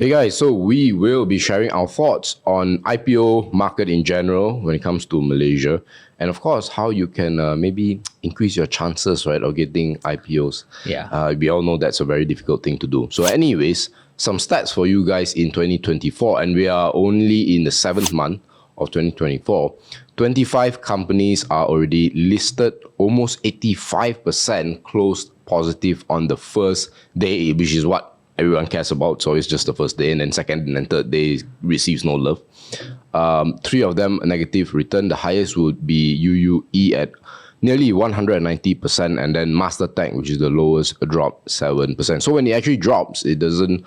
Hey guys, so we will be sharing our thoughts on IPO market in general when it comes to Malaysia, and of course how you can maybe increase your chances, right, of getting IPOs. Yeah. We all know that's a very difficult thing to do. So, anyways, some stats for you guys in 2024, and we are only in the 7th month of 2024. 25 companies are already listed. Almost 85% closed positive on the first day, which is what everyone cares about. So it's just the first day, and then second and then third day receives no love. 3 of them negative return. The highest would be UUE at nearly 190%, and then Mastertech, which is the lowest, dropped 7%. So when it actually drops, it doesn't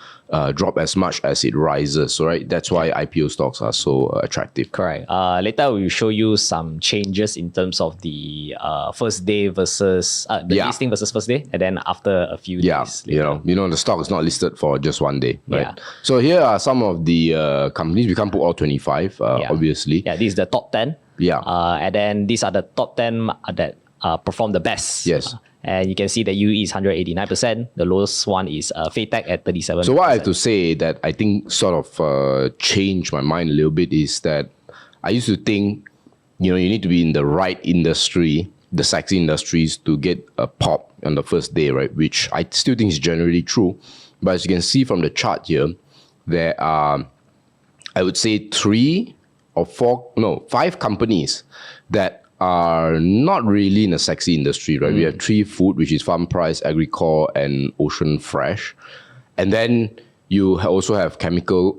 drop as much as it rises. So right, that's why IPO stocks are so attractive. Correct. Later we will show you some changes in terms of the first day versus listing versus first day, and then after a few days. Yeah, you know, the stock is not listed for just one day, right? Yeah. So here are some of the companies. We can't put all 25, obviously. Yeah, this is the top 10. Yeah. And then these are the top 10 that perform the best. Yes. And you can see that UE is 189%. The lowest one is Faytech at 37%. So what I have to say that I think sort of changed my mind a little bit is that I used to think, you need to be in the right industry, the sexy industries, to get a pop on the first day, right? Which I still think is generally true. But as you can see from the chart here, there are, I would say, 5 companies that are not really in a sexy industry, right? We have 3 food, which is Farm Price, Agricor, and Ocean Fresh. And then you also have chemical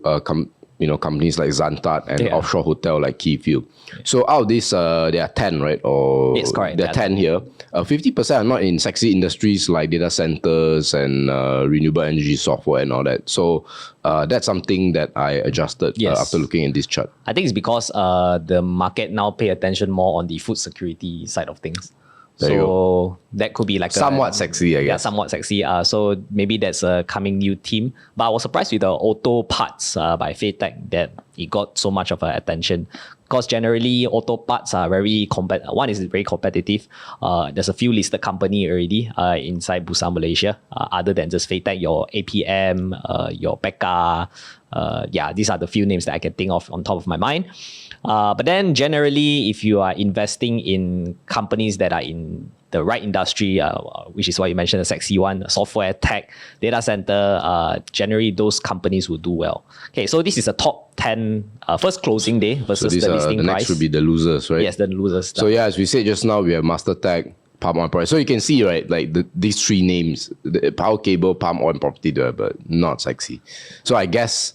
companies like Zantat and offshore hotel like Keyfield. So out of this, there are 10, right? Or yes, correct. There are 10 here. 50% are not in sexy industries like data centers and renewable energy software and all that. So that's something that I adjusted after looking at this chart. I think it's because the market now pay attention more on the food security side of things. So that could be like somewhat sexy, I guess. Yeah, somewhat sexy. So maybe that's a coming new theme. But I was surprised with the auto parts by Faytech that it got so much of attention. Because generally auto parts are very one is very competitive. There's a few listed company already inside Busan, Malaysia. Other than just Faytech, your APM, your Pekka. These are the few names that I can think of on top of my mind. But then generally, if you are investing in companies that are in the right industry, which is why you mentioned the sexy one, software, tech, data center, generally those companies will do well. Okay, so this is a top 10 first closing day versus the listing the price. Next would be the losers, right? Yes, the losers. So as we said just now, we have Mastertech, Palm Oil Price. So you can see, right, like these 3 names, the power cable, palm oil, and property, but not sexy. So I guess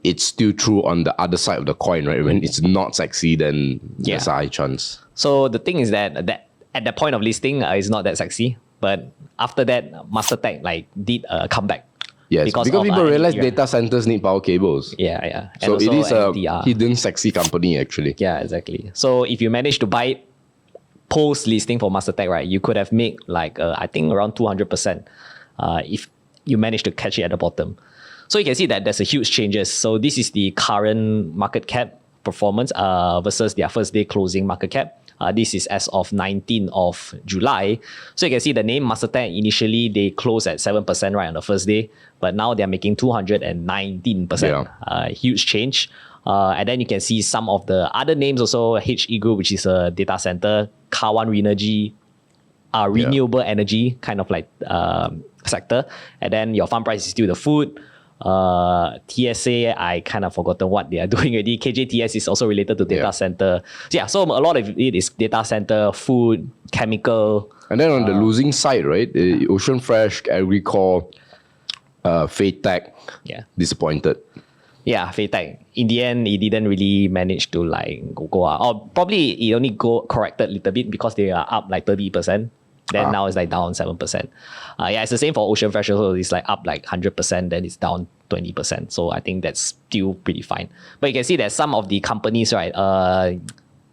it's still true on the other side of the coin, right? When it's not sexy, then there's a high chance. So the thing is that at the point of listing, it's not that sexy. But after that, Mastertech did a comeback. Yes, because people realize data centers need power cables. Yeah. So it is a hidden sexy company, actually. Yeah, exactly. So if you manage to buy it post-listing for Mastertech, right, you could have made I think around 200% if you manage to catch it at the bottom. So you can see that there's a huge changes. So this is the current market cap performance versus their first day closing market cap. This is as of 19th of July. So you can see the name Mastertech, initially they closed at 7% right on the first day, but now they're making 219%. Huge change. And then you can see some of the other names also, HE Group, which is a data center, Kawan Renergy, renewable energy kind of sector. And then your Farm Price is still the food. TSA, I kind of forgotten what they are doing already. KJTS is also related to data center. So a lot of it is data center, food, chemical. And then on the losing side, right, Ocean Fresh, Agricor, Faytech, disappointed. Yeah, Faytech. In the end, it didn't really manage to go up. Or probably it only corrected a little bit because they are up 30%. Then now it's down 7%. It's the same for Ocean Fresh. Also, it's up 100%. Then it's down 20%. So I think that's still pretty fine. But you can see that some of the companies, right,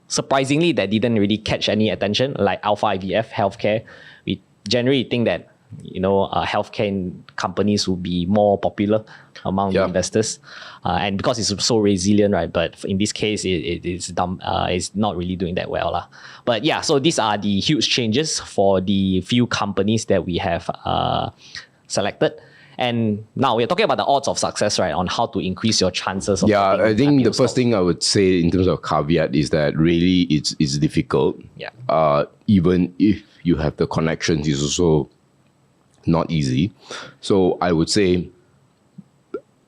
surprisingly, that didn't really catch any attention, like Alpha IVF, healthcare. We generally think that healthcare companies will be more popular among the investors, and because it's so resilient, right? But in this case, it's dumb. It's not really doing that well, lah. But so these are the huge changes for the few companies that we have selected. And now we're talking about the odds of success, right? On how to increase your chances of Yeah, getting I think IPO the first stock. thing I would say in terms of caveat is that really it's difficult. Yeah. Even if you have the connections, it's also not easy. So I would say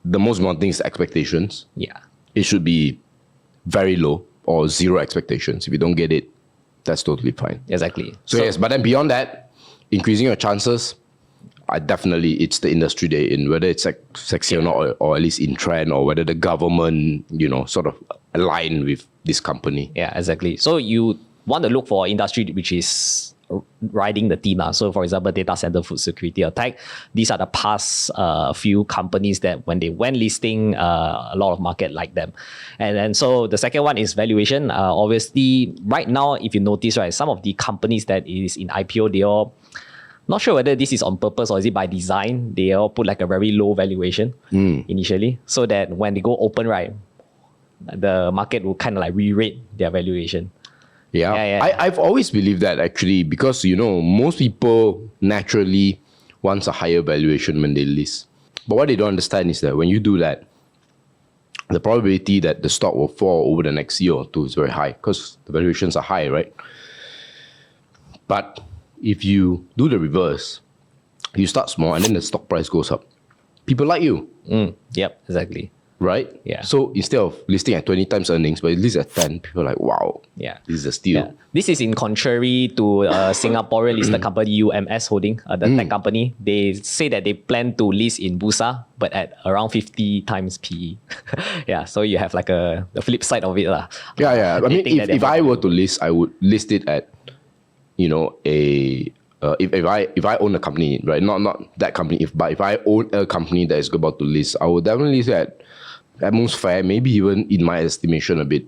the most important thing is expectations. Yeah. It should be very low or zero expectations. If you don't get it, that's totally fine. Exactly. So yes, but then beyond that, increasing your chances, definitely it's the industry they're in, whether it's sexy or not, or at least in trend, or whether the government, sort of align with this company. Yeah, exactly. So you want to look for industry which is riding the theme. So for example, data center, food security, or tech. These are the past few companies that when they went listing, a lot of market like them. And so the second one is valuation. Obviously, right now, if you notice, right, some of the companies that is in IPO, they all, not sure whether this is on purpose or is it by design, they all put like a very low valuation initially, so that when they go open, right, the market will kind of like re-rate their valuation. Yeah. I've always believed that actually, because most people naturally wants a higher valuation when they list. But what they don't understand is that when you do that, the probability that the stock will fall over the next year or two is very high because the valuations are high, right? But if you do the reverse, you start small and then the stock price goes up, people like you. Yep, exactly. Right? Yeah. So instead of listing at 20 times earnings, but it lists at 10, people are like, wow, Yeah. this is a steal. Yeah. This is in contrary to Singaporean listed company UMS Holding, the tech company. They say that they plan to list in Bursa, but at around 50 times PE. Yeah, so you have like the flip side of it. Yeah. I They mean, think that if they're I more were to list, I would list it at, if I own a company, right? Not that company, but if I own a company that is about to list, I would definitely list it at most fair, maybe even in my estimation a bit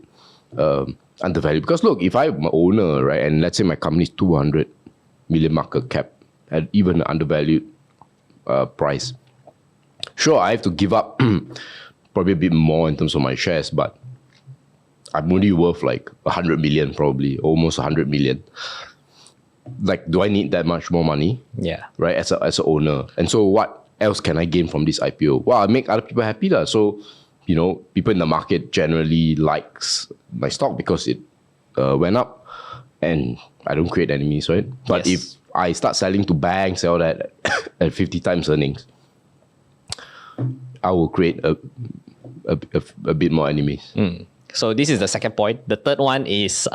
undervalued. Because look, if I'm an owner, right, and let's say my company is 200 million market cap at even an undervalued price, sure, I have to give up probably a bit more in terms of my shares, but I'm only worth like 100 million, probably almost 100 million. Like, do I need that much more money? Yeah. Right, as a owner. And so what else can I gain from this IPO? Well, I make other people happy. So, people in the market generally likes my stock because it went up and I don't create enemies, right? But Yes. if I start selling to banks, all that at 50 times earnings, I will create a bit more enemies. So this is the second point. The third one is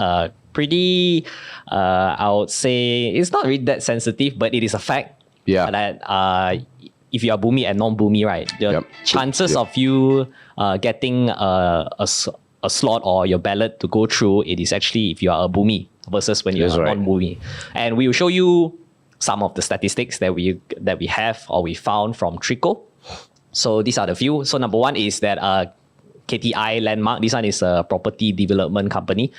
pretty, I would say, it's not really that sensitive, but it is a fact. Yeah. That if you are boomy and non-boomy, right, the chances of you getting a slot or your ballot to go through, it is actually if you are a boomy versus when you are non-boomy. And we will show you some of the statistics that we have or we found from Trico. So these are the few. So number one is that KTI Landmark. This one is a property development company.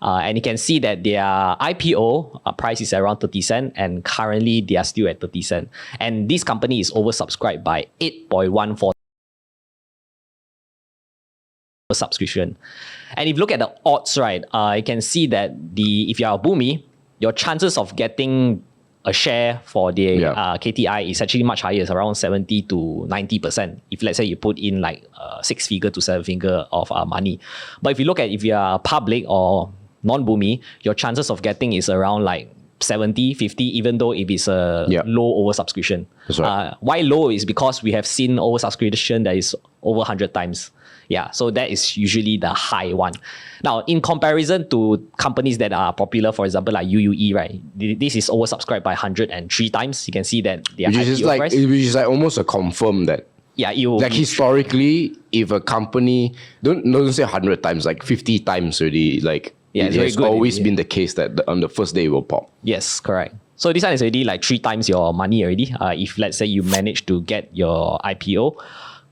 And you can see that their IPO price is around 30 cents and currently they are still at 30 cents. And this company is oversubscribed by 8.14 subscription. And if you look at the odds, right, you can see that if you are a boomy, your chances of getting a share for the KTI is actually much higher. It's around 70 to 90%. If let's say you put in like 6 figure to 7 figure of money. But if you are public or non-boomy, your chances of getting is around like 70, 50, even though if it's a low oversubscription. That's right. Why low is because we have seen oversubscription that is over 100 times. Yeah, so that is usually the high one. Now, in comparison to companies that are popular, for example, like UUE, right? This is oversubscribed by 103 times. You can see that the IPO price. Which is like almost a confirm that. Yeah, you like historically, if a company don't say 100 times, like 50 times already, like it has always been the case that on the first day it will pop. Yes, correct. So this one is already like 3 times your money already. If let's say you manage to get your IPO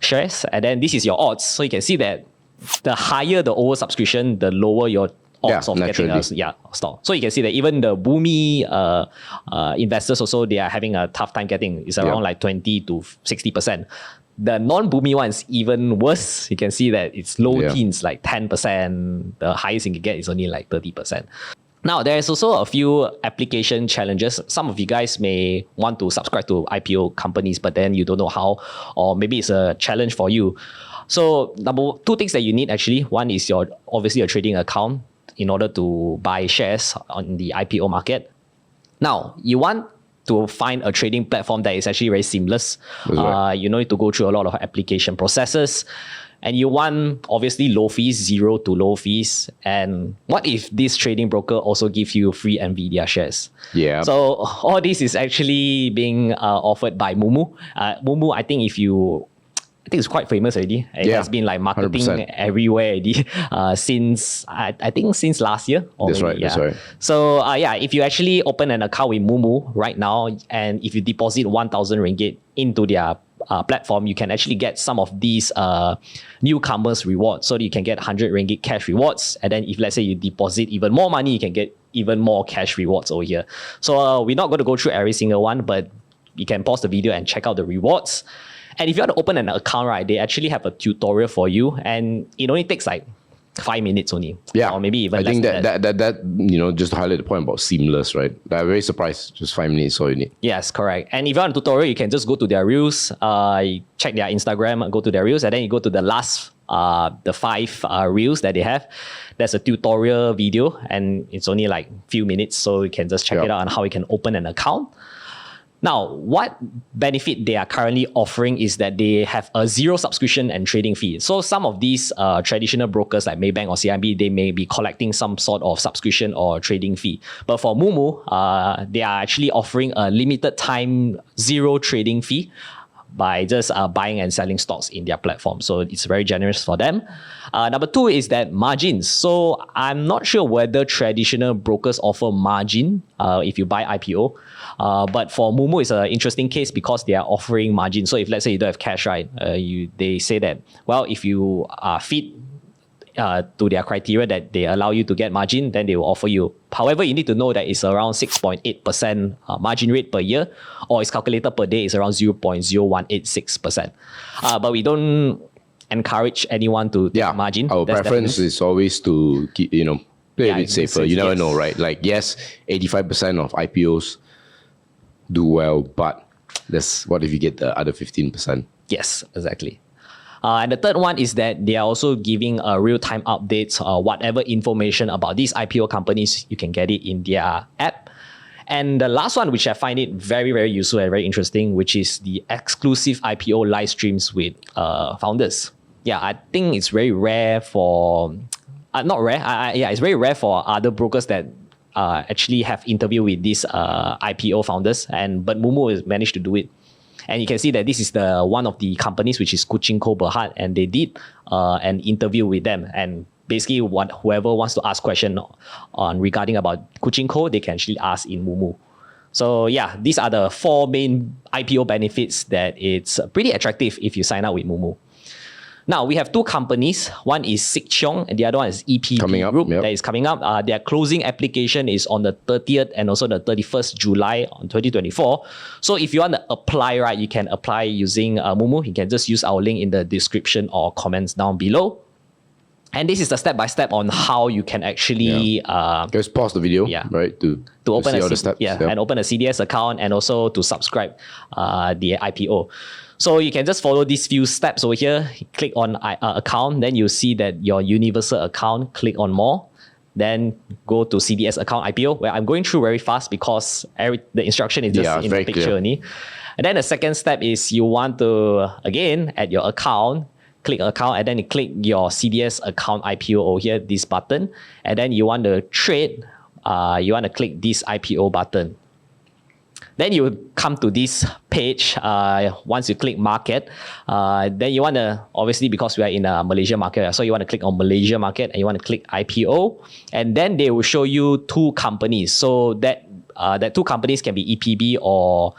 shares, and then this is your odds. So you can see that the higher the oversubscription, the lower your odds of getting a stock. So you can see that even the boomy investors also, they are having a tough time getting. It's around like 20 to 60%. The non-boomy ones even worse. You can see that it's low teens, like 10%. The highest you can get is only like 30%. Now, there is also a few application challenges. Some of you guys may want to subscribe to IPO companies, but then you don't know how, or maybe it's a challenge for you. So, two things that you need actually. One is obviously your trading account in order to buy shares on the IPO market. Now, you want to find a trading platform that is actually very seamless. Right. You don't need to go through a lot of application processes. And you want obviously low fees, 0 to low fees. And what if this trading broker also gives you free NVIDIA shares? Yeah. So all this is actually being offered by Moomoo. Moomoo, I think it's quite famous already. It has been like marketing 100%. everywhere already since I think since last year. That's right. So if you actually open an account with Moomoo right now, and if you deposit 1,000 ringgit into their platform, you can actually get some of these newcomers rewards. So you can get 100 ringgit cash rewards, and then if let's say you deposit even more money, you can get even more cash rewards over here. So we're not going to go through every single one, but you can pause the video and check out the rewards. And if you want to open an account, right, they actually have a tutorial for you, and it only takes like 5 minutes only. Yeah, or maybe even I less think than that just to highlight the point about seamless, right? I'm very surprised. Just 5 minutes is all you need. Yes, correct. And if you want a tutorial, you can just go to their reels, you check their Instagram, go to their reels, and then you go to the last, the 5 reels that they have. There's a tutorial video, and it's only like few minutes, so you can just check it out on how you can open an account. Now, what benefit they are currently offering is that they have a 0 subscription and trading fee. So some of these traditional brokers like Maybank or CIMB, they may be collecting some sort of subscription or trading fee. But for Moomoo, they are actually offering a limited time 0 trading fee by just buying and selling stocks in their platform. So it's very generous for them. Number 2 is that margins. So I'm not sure whether traditional brokers offer margin if you buy IPO. But for Moomoo, it's an interesting case because they are offering margin. So if let's say you don't have cash, right, they say that, well, if you are fit to their criteria that they allow you to get margin, then they will offer you. However, you need to know that it's around 6.8% margin rate per year, or it's calculated per day, it's around 0.0186%. But we don't encourage anyone to take margin. Our preference is always to keep, play a bit safer. You never know, right? Like, yes, 85% of IPOs do well, but what if you get the other 15%? Yes, exactly. And the third one is that they are also giving real-time updates, whatever information about these IPO companies, you can get it in their app. And the last one, which I find it very, very useful and very interesting, which is the exclusive IPO live streams with founders. Yeah, I think it's very rare for, not rare, it's very rare for other brokers that actually have interview with these IPO founders, but Moomoo has managed to do it. And you can see that this is the one of the companies, which is Kuching Ko Berhad, and they did an interview with them. And basically, whoever wants to ask question regarding about Kuching Ko, they can actually ask in Moomoo. So yeah, these are the 4 main IPO benefits that it's pretty attractive if you sign up with Moomoo. Now, we have 2 companies. One is Sikchong and the other one is EPB Group that is coming up. Their closing application is on the 30th and also the 31st July on 2024. So if you want to apply, right, you can apply using Moomoo. You can just use our link in the description or comments down below. And this is the step-by-step on how you can actually... Just pause the video, right, to open see all the steps. And open a CDS account and also to subscribe the IPO. So you can just follow these few steps over here. Click on account, then you see that your universal account, click on more. Then go to CDS account IPO, where I'm going through very fast because the instruction is just in the picture only. And then the second step is you want to, again, add your account, click account, and then you click your CDS account IPO over here, this button. And then you want to trade, you want to click this IPO button. Then you come to this page. Once you click market, then you want to, obviously because we are in a Malaysia market, so you want to click on Malaysia market and you want to click IPO. And then they will show you 2 companies. So that 2 companies can be EPB or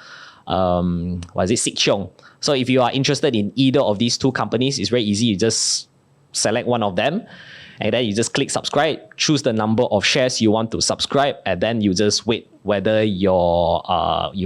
Sikchong. So if you are interested in either of these 2 companies, it's very easy. You just select one of them. And then you just click subscribe, choose the number of shares you want to subscribe, and then you just wait whether you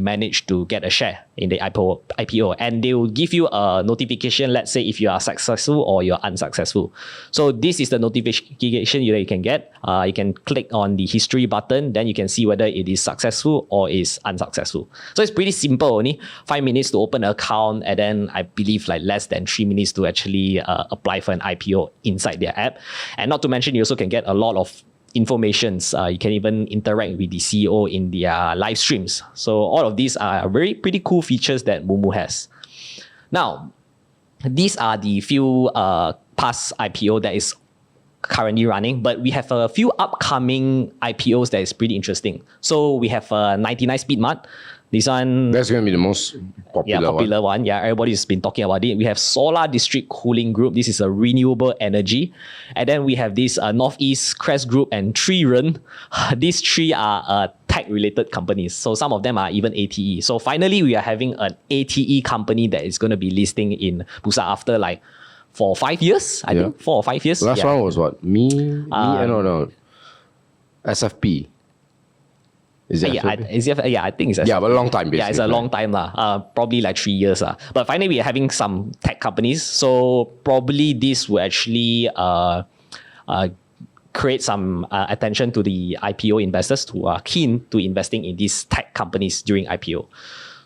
manage to get a share in the IPO, and they will give you a notification, let's say if you are successful or you're unsuccessful. So this is the notification that you can get. You can click on the history button, then you can see whether it is successful or is unsuccessful. So it's pretty simple, only 5 minutes to open an account, and then I believe like less than 3 minutes to actually apply for an IPO inside their app. And not to mention, you also can get a lot of informations. You can even interact with the CEO in their live streams. So all of these are pretty cool features that Moomoo has. Now, these are the few past IPO that is currently running, but we have a few upcoming IPOs that is pretty interesting. So we have 99 Speedmart. This one, That's going to be the most popular one. Yeah, everybody's been talking about it. We have Solar District Cooling Group. This is a renewable energy. And then we have this Northeast Crest Group and Triren. These three are tech-related companies. So some of them are even ATE. So finally, we are having an ATE company that is going to be listing in Bursa after like 4 or 5 years. I think 4 or 5 years. Last one was what? No. SFP. Is it I think it's but a long time basically. Yeah, it's a long time probably like 3 years But finally, we are having some tech companies, so probably this will actually create some attention to the IPO investors who are keen to investing in these tech companies during IPO.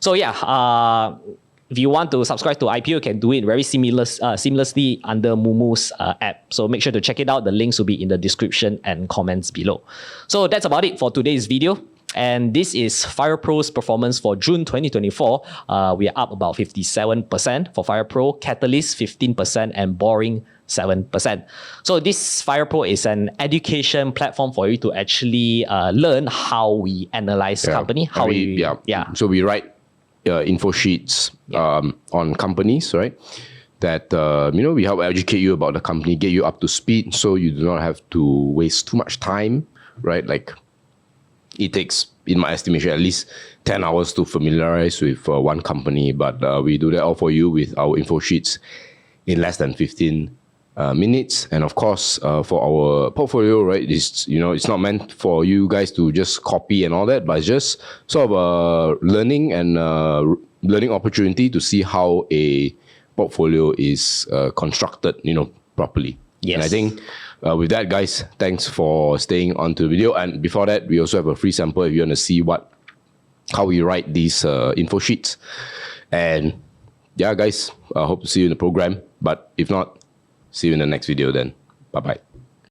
So if you want to subscribe to IPO, you can do it very seamlessly under Moomoo's app. So make sure to check it out. The links will be in the description and comments below. So that's about it for today's video. And this is FirePro's performance for June 2024. We are up about 57% for FirePro, Catalyst 15%, and Boring 7%. So this FirePro is an education platform for you to actually learn how we analyze company. So we write info sheets on companies, right? That we help educate you about the company, get you up to speed, so you do not have to waste too much time, right? Like it takes, in my estimation, at least 10 hours to familiarize with one company, but we do that all for you with our info sheets in less than 15 minutes. And of course, for our portfolio, right, it's not meant for you guys to just copy and all that, but it's just sort of a learning and learning opportunity to see how a portfolio is constructed, properly. Yes. And I think with that, guys, thanks for staying on to the video. And before that, we also have a free sample if you want to see how we write these info sheets. And yeah, guys, I hope to see you in the program. But if not, see you in the next video then. Bye-bye.